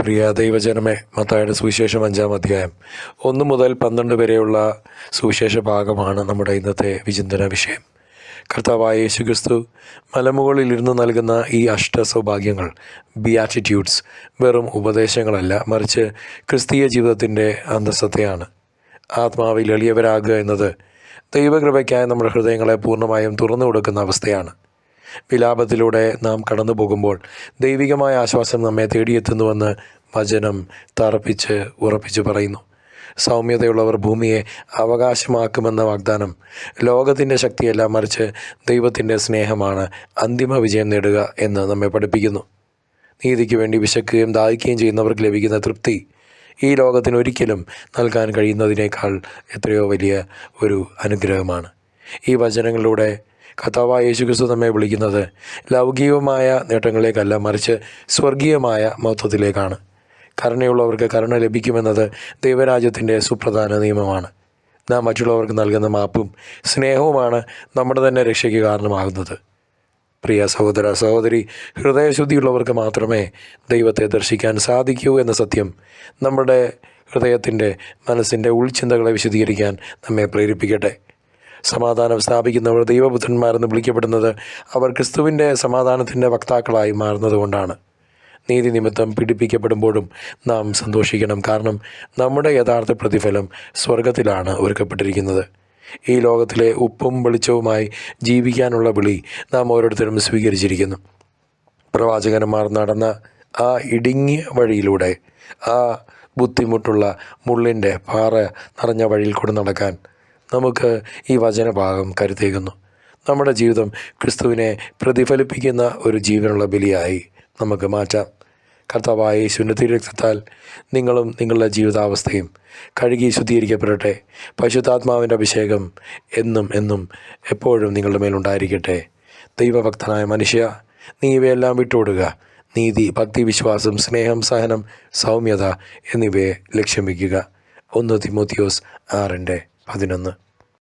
പ്രിയ ദൈവജനമേ, മത്തായിയുടെ സുവിശേഷം 5-ാം അധ്യായം 1 മുതൽ 12 വരെയുള്ള സുവിശേഷ ഭാഗമാണ് നമ്മുടെ ഇന്നത്തെ വിചിന്തന വിഷയം. കർത്താവായ യേശുക്രിസ്തു മലമുകളിലിരുന്ന് നൽകുന്ന ഈ അഷ്ടസൗഭാഗ്യങ്ങൾ, ബിയാറ്റിറ്റ്യൂഡ്സ്, വെറും ഉപദേശങ്ങളല്ല, മറിച്ച് ക്രിസ്തീയ ജീവിതത്തിൻ്റെ അന്തസ്സത്തെയാണ്. ആത്മാവിൽ എളിയവരാകുക എന്നത് ദൈവകൃപയ്ക്കായി നമ്മുടെ ഹൃദയങ്ങളെ പൂർണ്ണമായും തുറന്നു കൊടുക്കുന്ന അവസ്ഥയാണ്. വിലാപത്തിലൂടെ നാം കടന്നു പോകുമ്പോൾ ദൈവികമായ ആശ്വാസം നമ്മെ തേടിയെത്തുന്നുവെന്ന് വചനം ഉറപ്പിച്ച് പറയുന്നു. സൗമ്യതയുള്ളവർ ഭൂമിയെ അവകാശമാക്കുമെന്ന വാഗ്ദാനം ലോകത്തിൻ്റെ ശക്തിയല്ല, മറിച്ച് ദൈവത്തിൻ്റെ സ്നേഹമാണ് അന്തിമ വിജയം നേടുക എന്ന് നമ്മെ പഠിപ്പിക്കുന്നു. നീതിക്ക് വേണ്ടി വിശക്കുകയും ദാഹിക്കുകയും ചെയ്യുന്നവർക്ക് ലഭിക്കുന്ന തൃപ്തി ഈ ലോകത്തിന് ഒരിക്കലും നൽകാൻ കഴിയുന്നതിനേക്കാൾ എത്രയോ വലിയ ഒരു അനുഗ്രഹമാണ്. ഈ വചനങ്ങളിലൂടെ കർത്താവായ യേശുക്രിസ്തു നമ്മെ വിളിക്കുന്നത് ലൗകികമായ നേട്ടങ്ങളിലേക്കല്ല, മറിച്ച് സ്വർഗീയമായ മഹത്വത്തിലേക്കാണ്. കരുണയുള്ളവർക്ക് കരുണ ലഭിക്കുമെന്നത് ദൈവരാജ്യത്തിൻ്റെ സുപ്രധാന നിയമമാണ്. നാം മറ്റുള്ളവർക്ക് നൽകുന്ന മാപ്പും സ്നേഹവുമാണ് നമ്മുടെ തന്നെ രക്ഷയ്ക്ക് കാരണമാകുന്നത്. പ്രിയ സഹോദര സഹോദരി, ഹൃദയശുദ്ധിയുള്ളവർക്ക് മാത്രമേ ദൈവത്തെ ദർശിക്കാൻ സാധിക്കൂ എന്ന സത്യം നമ്മുടെ മനസ്സിൻ്റെ ഉൾച്ചിന്തകളെ വിശദീകരിക്കാൻ നമ്മെ പ്രേരിപ്പിക്കട്ടെ. സമാധാനം സ്ഥാപിക്കുന്നവർ ദൈവപുത്രന്മാരെന്ന് വിളിക്കപ്പെടുന്നത് അവർ ക്രിസ്തുവിൻ്റെ സമാധാനത്തിൻ്റെ വക്താക്കളായി മാറുന്നതുകൊണ്ടാണ്. നീതി നിമിത്തം പീഡിപ്പിക്കപ്പെടുമ്പോഴും നാം സന്തോഷിക്കണം, കാരണം നമ്മുടെ യഥാർത്ഥ പ്രതിഫലം സ്വർഗത്തിലാണ് ഒരുക്കപ്പെട്ടിരിക്കുന്നത്. ഈ ലോകത്തിലെ ഉപ്പും വെളിച്ചവുമായി ജീവിക്കാനുള്ള വിളി നാം ഓരോരുത്തരും സ്വീകരിച്ചിരിക്കുന്നു. പ്രവാചകന്മാർ നടന്ന ആ ഇടുങ്ങിയ വഴിയിലൂടെ, ആ ബുദ്ധിമുട്ടുള്ള മുള്ളിൻ്റെ പാറ നിറഞ്ഞ വഴിയിൽ കൂടെ നടക്കാൻ നമുക്ക് ഈ വചനഭാഗം കരുത്തേകുന്നു. നമ്മുടെ ജീവിതം ക്രിസ്തുവിനെ പ്രതിഫലിപ്പിക്കുന്ന ഒരു ജീവനുള്ള ബലിയായി നമുക്ക് മാറ്റാം. കർത്താവായ യേശുവിൻ്റെ തിരുരക്തത്താൽ നിങ്ങളും നിങ്ങളുടെ ജീവിതാവസ്ഥയും കഴുകി ശുദ്ധീകരിക്കപ്പെടട്ടെ. പരിശുദ്ധാത്മാവിൻ്റെ അഭിഷേകം എന്നും എപ്പോഴും നിങ്ങളുടെ മേലുണ്ടായിരിക്കട്ടെ. ദൈവഭക്തനായ മനുഷ്യ, നീ ഇവയെല്ലാം വിട്ടുകൊടുക്കുക. നീതി, ഭക്തി, വിശ്വാസം, സ്നേഹം, സഹനം, സൗമ്യത എന്നിവയെ ലക്ഷ്യം വയ്ക്കുക. 1 തിമോത്തിയോസ് 6:11.